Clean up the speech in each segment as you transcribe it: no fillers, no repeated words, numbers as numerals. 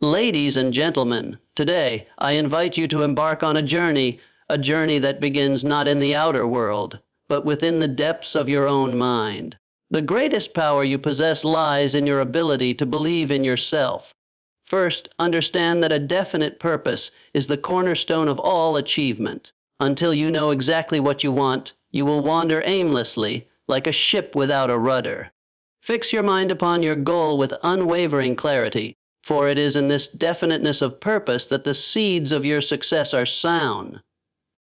Ladies and gentlemen, today I invite you to embark on a journey that begins not in the outer world, but within the depths of your own mind. The greatest power you possess lies in your ability to believe in yourself. First, understand that a definite purpose is the cornerstone of all achievement. Until you know exactly what you want, you will wander aimlessly, like a ship without a rudder. Fix your mind upon your goal with unwavering clarity, for it is in this definiteness of purpose that the seeds of your success are sown.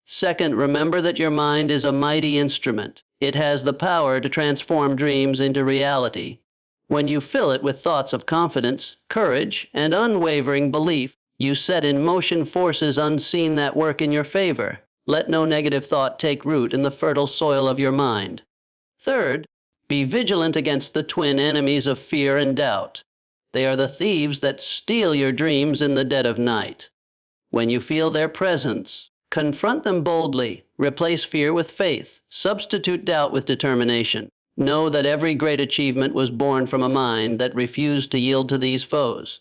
Second, remember that your mind is a mighty instrument. It has the power to transform dreams into reality. When you fill it with thoughts of confidence, courage, and unwavering belief, you set in motion forces unseen that work in your favor. Let no negative thought take root in the fertile soil of your mind. Third, be vigilant against the twin enemies of fear and doubt. They are the thieves that steal your dreams in the dead of night. When you feel their presence, confront them boldly, replace fear with faith, substitute doubt with determination. Know that every great achievement was born from a mind that refused to yield to these foes.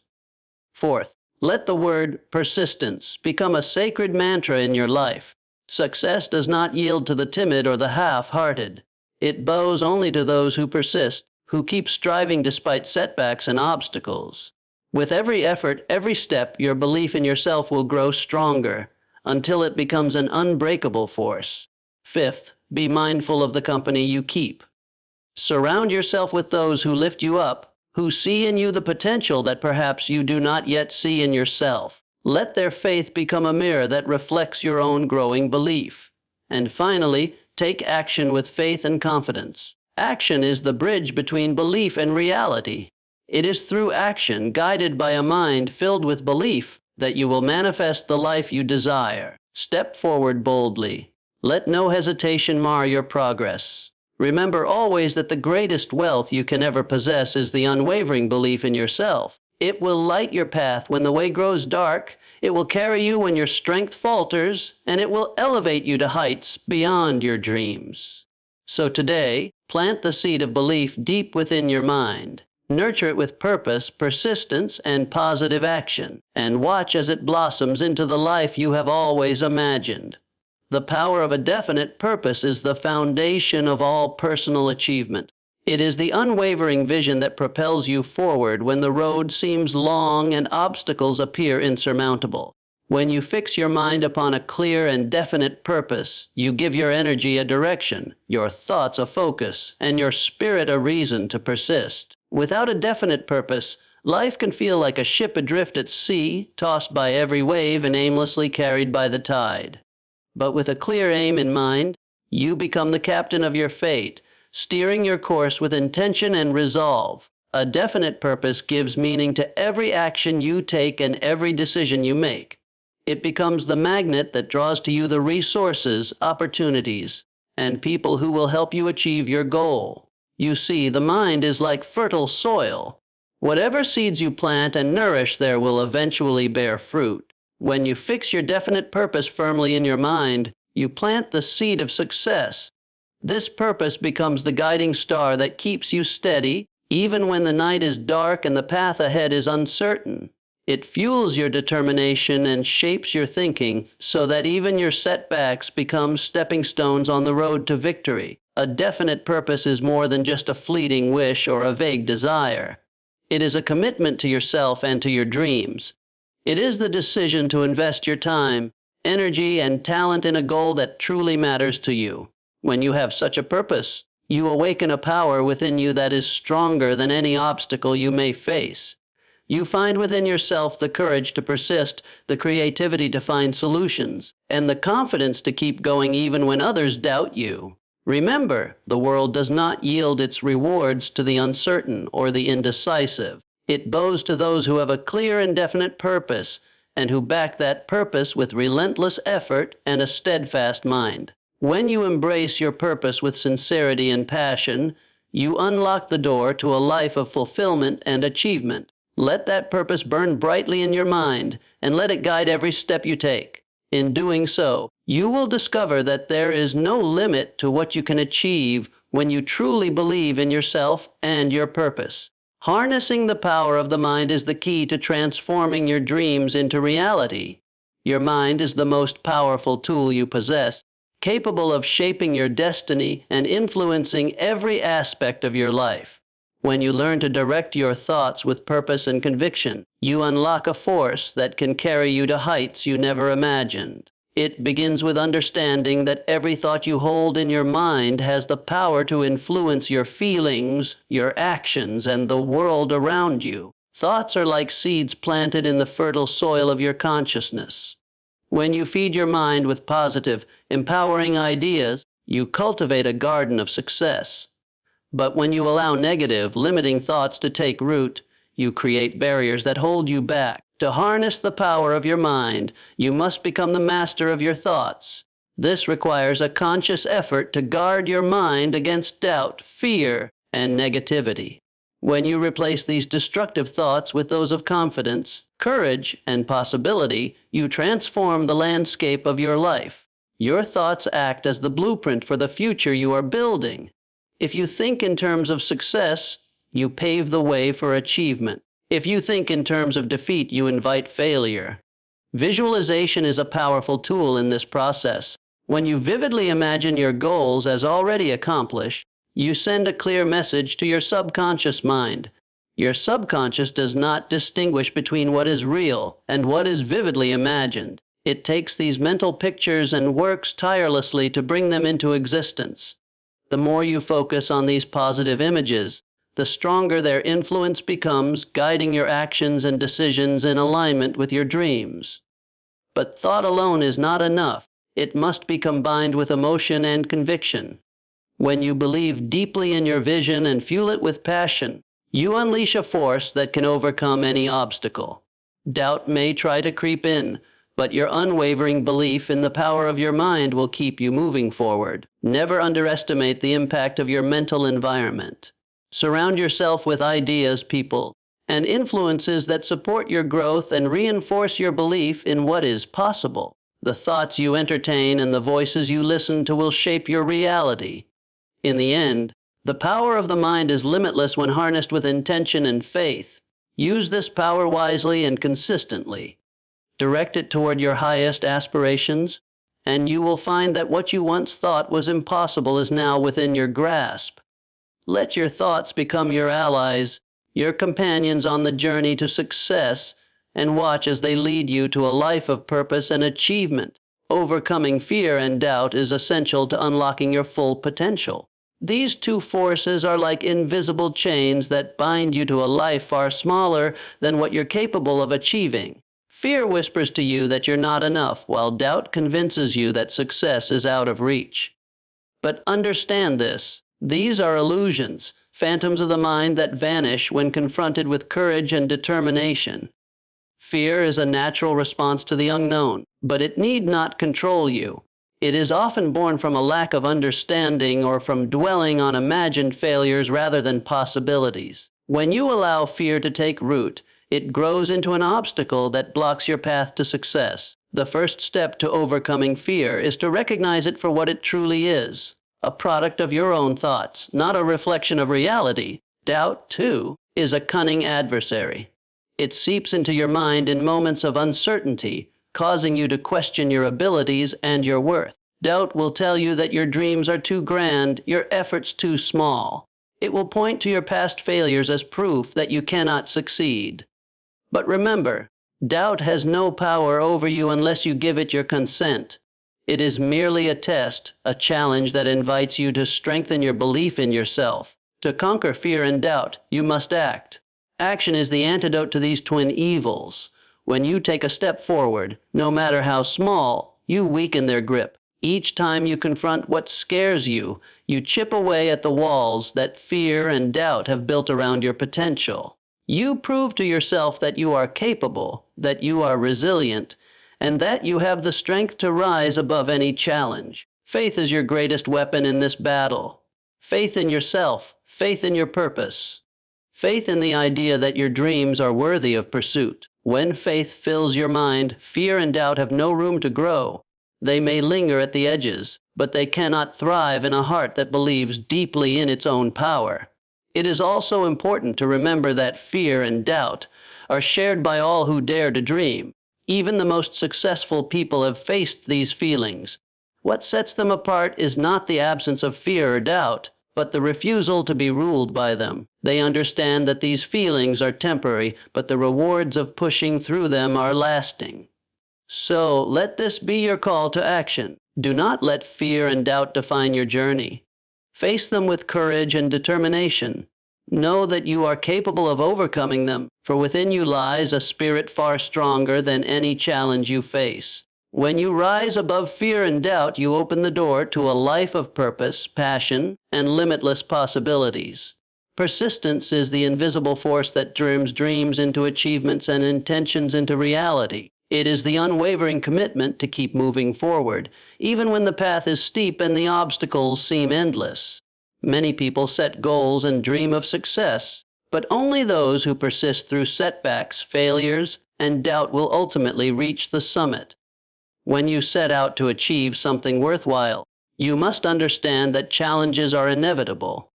Fourth, let the word persistence become a sacred mantra in your life. Success does not yield to the timid or the half-hearted. It bows only to those who persist, who keep striving despite setbacks and obstacles. With every effort, every step, your belief in yourself will grow stronger until it becomes an unbreakable force. Fifth, be mindful of the company you keep. Surround yourself with those who lift you up, who see in you the potential that perhaps you do not yet see in yourself. Let their faith become a mirror that reflects your own growing belief. And finally, take action with faith and confidence. Action is the bridge between belief and reality. It is through action, guided by a mind filled with belief, that you will manifest the life you desire. Step forward boldly. Let no hesitation mar your progress. Remember always that the greatest wealth you can ever possess is the unwavering belief in yourself. It will light your path when the way grows dark, it will carry you when your strength falters, and it will elevate you to heights beyond your dreams. So today, plant the seed of belief deep within your mind. Nurture it with purpose, persistence, and positive action, and watch as it blossoms into the life you have always imagined. The power of a definite purpose is the foundation of all personal achievement. It is the unwavering vision that propels you forward when the road seems long and obstacles appear insurmountable. When you fix your mind upon a clear and definite purpose, you give your energy a direction, your thoughts a focus, and your spirit a reason to persist. Without a definite purpose, life can feel like a ship adrift at sea, tossed by every wave and aimlessly carried by the tide. But with a clear aim in mind, you become the captain of your fate, steering your course with intention and resolve. A definite purpose gives meaning to every action you take and every decision you make. It becomes the magnet that draws to you the resources, opportunities, and people who will help you achieve your goal. You see, the mind is like fertile soil. Whatever seeds you plant and nourish there will eventually bear fruit. When you fix your definite purpose firmly in your mind, you plant the seed of success. This purpose becomes the guiding star that keeps you steady, even when the night is dark and the path ahead is uncertain. It fuels your determination and shapes your thinking so that even your setbacks become stepping stones on the road to victory. A definite purpose is more than just a fleeting wish or a vague desire. It is a commitment to yourself and to your dreams. It is the decision to invest your time, energy, and talent in a goal that truly matters to you. When you have such a purpose, you awaken a power within you that is stronger than any obstacle you may face. You find within yourself the courage to persist, the creativity to find solutions, and the confidence to keep going even when others doubt you. Remember, the world does not yield its rewards to the uncertain or the indecisive. It bows to those who have a clear and definite purpose, and who back that purpose with relentless effort and a steadfast mind. When you embrace your purpose with sincerity and passion, you unlock the door to a life of fulfillment and achievement. Let that purpose burn brightly in your mind, and let it guide every step you take. In doing so, you will discover that there is no limit to what you can achieve when you truly believe in yourself and your purpose. Harnessing the power of the mind is the key to transforming your dreams into reality. Your mind is the most powerful tool you possess, capable of shaping your destiny and influencing every aspect of your life. When you learn to direct your thoughts with purpose and conviction, you unlock a force that can carry you to heights you never imagined. It begins with understanding that every thought you hold in your mind has the power to influence your feelings, your actions, and the world around you. Thoughts are like seeds planted in the fertile soil of your consciousness. When you feed your mind with positive, empowering ideas, you cultivate a garden of success. But when you allow negative, limiting thoughts to take root, you create barriers that hold you back. To harness the power of your mind, you must become the master of your thoughts. This requires a conscious effort to guard your mind against doubt, fear, and negativity. When you replace these destructive thoughts with those of confidence, courage, and possibility, you transform the landscape of your life. Your thoughts act as the blueprint for the future you are building. If you think in terms of success, you pave the way for achievement. If you think in terms of defeat, you invite failure. Visualization is a powerful tool in this process. When you vividly imagine your goals as already accomplished, you send a clear message to your subconscious mind. Your subconscious does not distinguish between what is real and what is vividly imagined. It takes these mental pictures and works tirelessly to bring them into existence. The more you focus on these positive images, the stronger their influence becomes, guiding your actions and decisions in alignment with your dreams. But thought alone is not enough. It must be combined with emotion and conviction. When you believe deeply in your vision and fuel it with passion, you unleash a force that can overcome any obstacle. Doubt may try to creep in, but your unwavering belief in the power of your mind will keep you moving forward. Never underestimate the impact of your mental environment. Surround yourself with ideas, people, and influences that support your growth and reinforce your belief in what is possible. The thoughts you entertain and the voices you listen to will shape your reality. In the end, the power of the mind is limitless when harnessed with intention and faith. Use this power wisely and consistently. Direct it toward your highest aspirations, and you will find that what you once thought was impossible is now within your grasp. Let your thoughts become your allies, your companions on the journey to success, and watch as they lead you to a life of purpose and achievement. Overcoming fear and doubt is essential to unlocking your full potential. These two forces are like invisible chains that bind you to a life far smaller than what you're capable of achieving. Fear whispers to you that you're not enough, while doubt convinces you that success is out of reach. But understand this. These are illusions, phantoms of the mind that vanish when confronted with courage and determination. Fear is a natural response to the unknown, but it need not control you. It is often born from a lack of understanding or from dwelling on imagined failures rather than possibilities. When you allow fear to take root, it grows into an obstacle that blocks your path to success. The first step to overcoming fear is to recognize it for what it truly is. A product of your own thoughts, not a reflection of reality. Doubt, too, is a cunning adversary. It seeps into your mind in moments of uncertainty, causing you to question your abilities and your worth. Doubt will tell you that your dreams are too grand, your efforts too small. It will point to your past failures as proof that you cannot succeed. But remember, doubt has no power over you unless you give it your consent. It is merely a test, a challenge that invites you to strengthen your belief in yourself. To conquer fear and doubt, you must act. Action is the antidote to these twin evils. When you take a step forward, no matter how small, you weaken their grip. Each time you confront what scares you, you chip away at the walls that fear and doubt have built around your potential. You prove to yourself that you are capable, that you are resilient, and that you have the strength to rise above any challenge. Faith is your greatest weapon in this battle. Faith in yourself, faith in your purpose. Faith in the idea that your dreams are worthy of pursuit. When faith fills your mind, fear and doubt have no room to grow. They may linger at the edges, but they cannot thrive in a heart that believes deeply in its own power. It is also important to remember that fear and doubt are shared by all who dare to dream. Even the most successful people have faced these feelings. What sets them apart is not the absence of fear or doubt, but the refusal to be ruled by them. They understand that these feelings are temporary, but the rewards of pushing through them are lasting. So let this be your call to action. Do not let fear and doubt define your journey. Face them with courage and determination. Know that you are capable of overcoming them, for within you lies a spirit far stronger than any challenge you face. When you rise above fear and doubt, you open the door to a life of purpose, passion, and limitless possibilities. Persistence is the invisible force that turns dreams into achievements and intentions into reality. It is the unwavering commitment to keep moving forward, even when the path is steep and the obstacles seem endless. Many people set goals and dream of success, but only those who persist through setbacks, failures, and doubt will ultimately reach the summit. When you set out to achieve something worthwhile, you must understand that challenges are inevitable.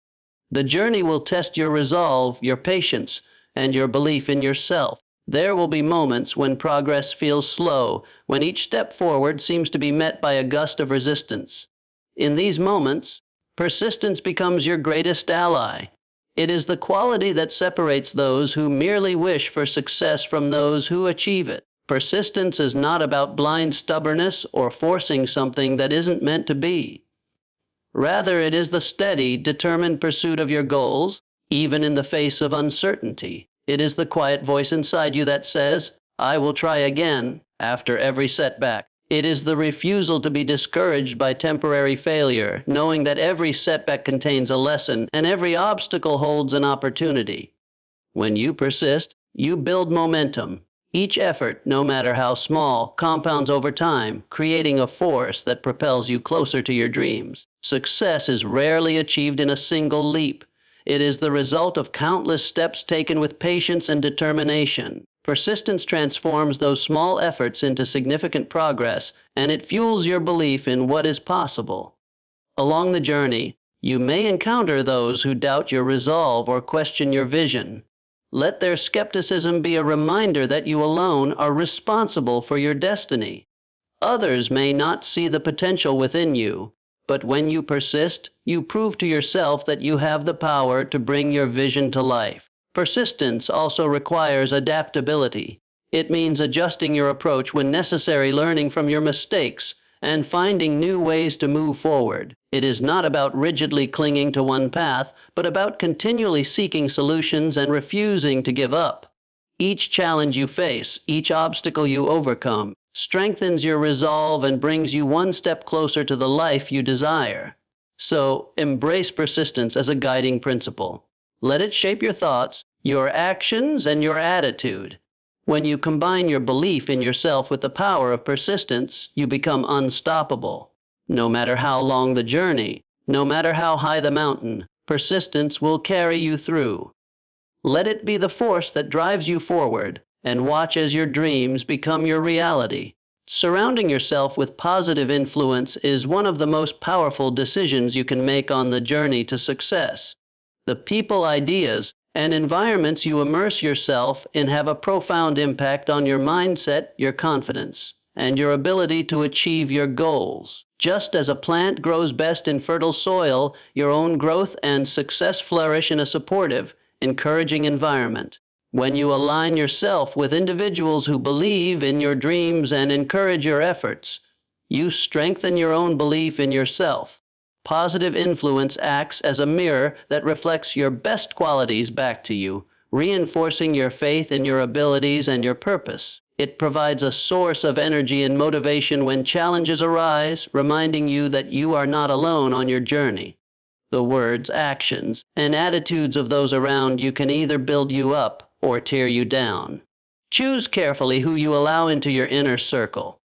The journey will test your resolve, your patience, and your belief in yourself. There will be moments when progress feels slow, when each step forward seems to be met by a gust of resistance. In these moments, persistence becomes your greatest ally. It is the quality that separates those who merely wish for success from those who achieve it. Persistence is not about blind stubbornness or forcing something that isn't meant to be. Rather, it is the steady, determined pursuit of your goals, even in the face of uncertainty. It is the quiet voice inside you that says, "I will try again," after every setback. It is the refusal to be discouraged by temporary failure, knowing that every setback contains a lesson and every obstacle holds an opportunity. When you persist, you build momentum. Each effort, no matter how small, compounds over time, creating a force that propels you closer to your dreams. Success is rarely achieved in a single leap. It is the result of countless steps taken with patience and determination. Persistence transforms those small efforts into significant progress, and it fuels your belief in what is possible. Along the journey, you may encounter those who doubt your resolve or question your vision. Let their skepticism be a reminder that you alone are responsible for your destiny. Others may not see the potential within you, but when you persist, you prove to yourself that you have the power to bring your vision to life. Persistence also requires adaptability. It means adjusting your approach when necessary, learning from your mistakes, and finding new ways to move forward. It is not about rigidly clinging to one path, but about continually seeking solutions and refusing to give up. Each challenge you face, each obstacle you overcome, strengthens your resolve and brings you one step closer to the life you desire. So, embrace persistence as a guiding principle. Let it shape your thoughts, your actions, and your attitude. When you combine your belief in yourself with the power of persistence, you become unstoppable. No matter how long the journey, no matter how high the mountain, persistence will carry you through. Let it be the force that drives you forward, and watch as your dreams become your reality. Surrounding yourself with positive influence is one of the most powerful decisions you can make on the journey to success. The people, ideas, and environments you immerse yourself in have a profound impact on your mindset, your confidence, and your ability to achieve your goals. Just as a plant grows best in fertile soil, your own growth and success flourish in a supportive, encouraging environment. When you align yourself with individuals who believe in your dreams and encourage your efforts, you strengthen your own belief in yourself. Positive influence acts as a mirror that reflects your best qualities back to you, reinforcing your faith in your abilities and your purpose. It provides a source of energy and motivation when challenges arise, reminding you that you are not alone on your journey. The words, actions, and attitudes of those around you can either build you up or tear you down. Choose carefully who you allow into your inner circle.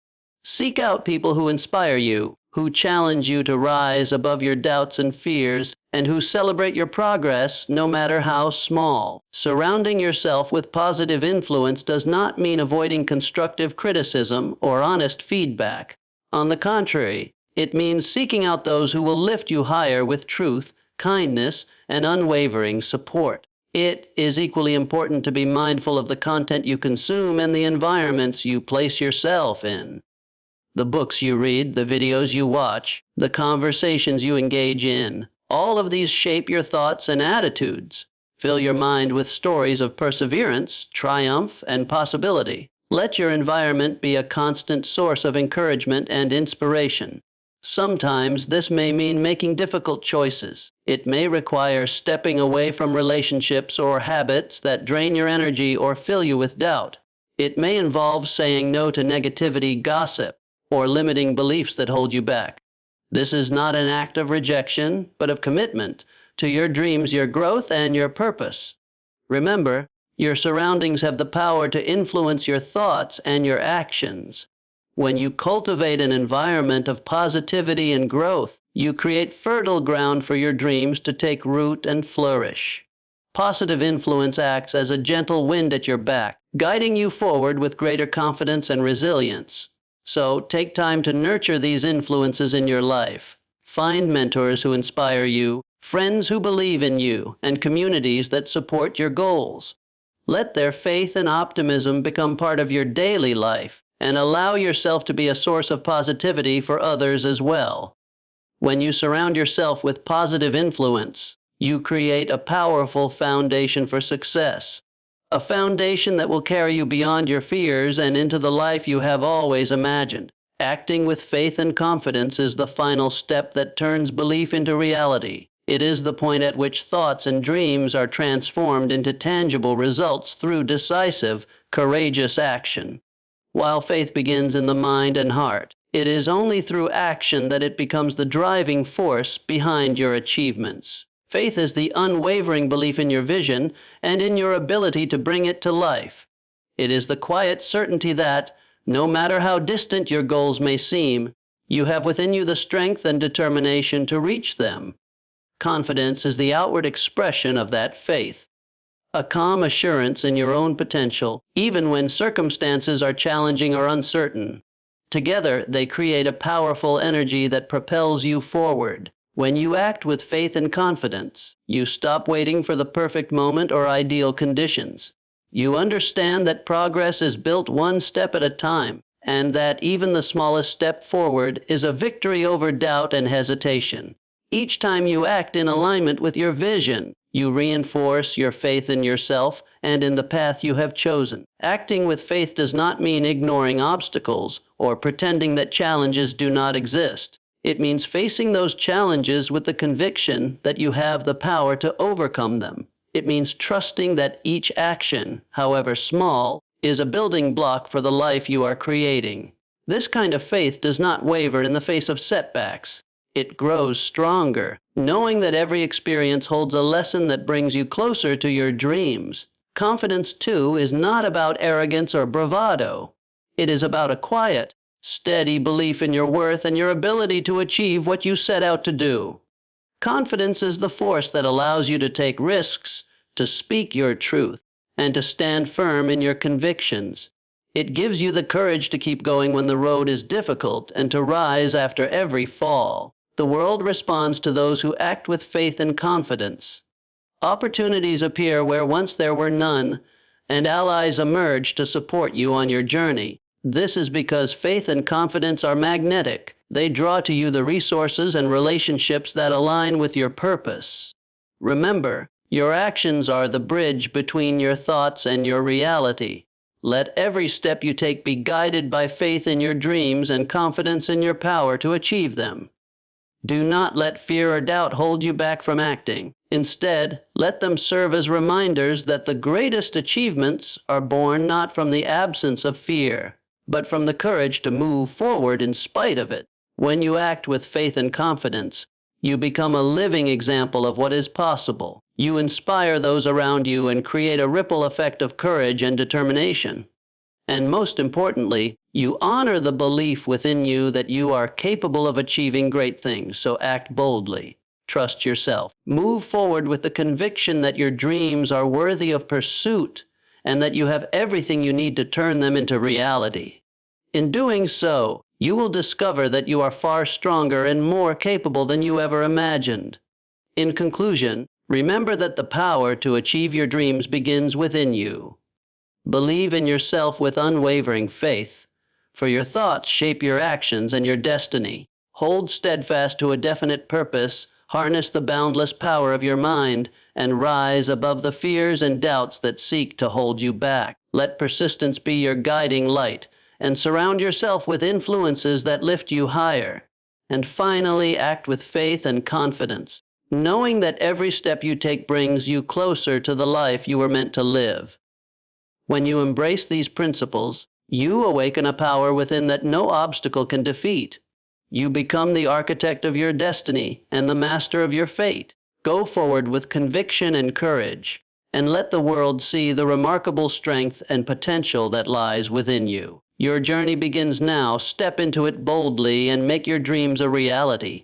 Seek out people who inspire you, who challenge you to rise above your doubts and fears, and who celebrate your progress no matter how small. Surrounding yourself with positive influence does not mean avoiding constructive criticism or honest feedback. On the contrary, it means seeking out those who will lift you higher with truth, kindness, and unwavering support. It is equally important to be mindful of the content you consume and the environments you place yourself in. The books you read, the videos you watch, the conversations you engage in, all of these shape your thoughts and attitudes. Fill your mind with stories of perseverance, triumph, and possibility. Let your environment be a constant source of encouragement and inspiration. Sometimes this may mean making difficult choices. It may require stepping away from relationships or habits that drain your energy or fill you with doubt. It may involve saying no to negativity, gossip, or limiting beliefs that hold you back. This is not an act of rejection, but of commitment to your dreams, your growth, and your purpose. Remember, your surroundings have the power to influence your thoughts and your actions. When you cultivate an environment of positivity and growth, you create fertile ground for your dreams to take root and flourish. Positive influence acts as a gentle wind at your back, guiding you forward with greater confidence and resilience. So take time to nurture these influences in your life. Find mentors who inspire you, friends who believe in you, and communities that support your goals. Let their faith and optimism become part of your daily life, and allow yourself to be a source of positivity for others as well. When you surround yourself with positive influence, you create a powerful foundation for success, a foundation that will carry you beyond your fears and into the life you have always imagined. Acting with faith and confidence is the final step that turns belief into reality. It is the point at which thoughts and dreams are transformed into tangible results through decisive, courageous action. While faith begins in the mind and heart, it is only through action that it becomes the driving force behind your achievements. Faith is the unwavering belief in your vision and in your ability to bring it to life. It is the quiet certainty that, no matter how distant your goals may seem, you have within you the strength and determination to reach them. Confidence is the outward expression of that faith, a calm assurance in your own potential, even when circumstances are challenging or uncertain. Together, they create a powerful energy that propels you forward. When you act with faith and confidence, you stop waiting for the perfect moment or ideal conditions. You understand that progress is built one step at a time, and that even the smallest step forward is a victory over doubt and hesitation. Each time you act in alignment with your vision, you reinforce your faith in yourself and in the path you have chosen. Acting with faith does not mean ignoring obstacles or pretending that challenges do not exist. It means facing those challenges with the conviction that you have the power to overcome them. It means trusting that each action, however small, is a building block for the life you are creating. This kind of faith does not waver in the face of setbacks. It grows stronger, knowing that every experience holds a lesson that brings you closer to your dreams. Confidence, too, is not about arrogance or bravado. It is about a quiet, steady belief in your worth and your ability to achieve what you set out to do. Confidence is the force that allows you to take risks, to speak your truth, and to stand firm in your convictions. It gives you the courage to keep going when the road is difficult and to rise after every fall. The world responds to those who act with faith and confidence. Opportunities appear where once there were none, and allies emerge to support you on your journey. This is because faith and confidence are magnetic. They draw to you the resources and relationships that align with your purpose. Remember, your actions are the bridge between your thoughts and your reality. Let every step you take be guided by faith in your dreams and confidence in your power to achieve them. Do not let fear or doubt hold you back from acting. Instead, let them serve as reminders that the greatest achievements are born not from the absence of fear, but from the courage to move forward in spite of it. When you act with faith and confidence, you become a living example of what is possible. You inspire those around you and create a ripple effect of courage and determination. And most importantly, you honor the belief within you that you are capable of achieving great things, so act boldly. Trust yourself. Move forward with the conviction that your dreams are worthy of pursuit and that you have everything you need to turn them into reality. In doing so, you will discover that you are far stronger and more capable than you ever imagined. In conclusion, remember that the power to achieve your dreams begins within you. Believe in yourself with unwavering faith, for your thoughts shape your actions and your destiny. Hold steadfast to a definite purpose, harness the boundless power of your mind, and rise above the fears and doubts that seek to hold you back. Let persistence be your guiding light, and surround yourself with influences that lift you higher. And finally, act with faith and confidence, knowing that every step you take brings you closer to the life you were meant to live. When you embrace these principles, you awaken a power within that no obstacle can defeat. You become the architect of your destiny and the master of your fate. Go forward with conviction and courage, and let the world see the remarkable strength and potential that lies within you. Your journey begins now. Step into it boldly and make your dreams a reality.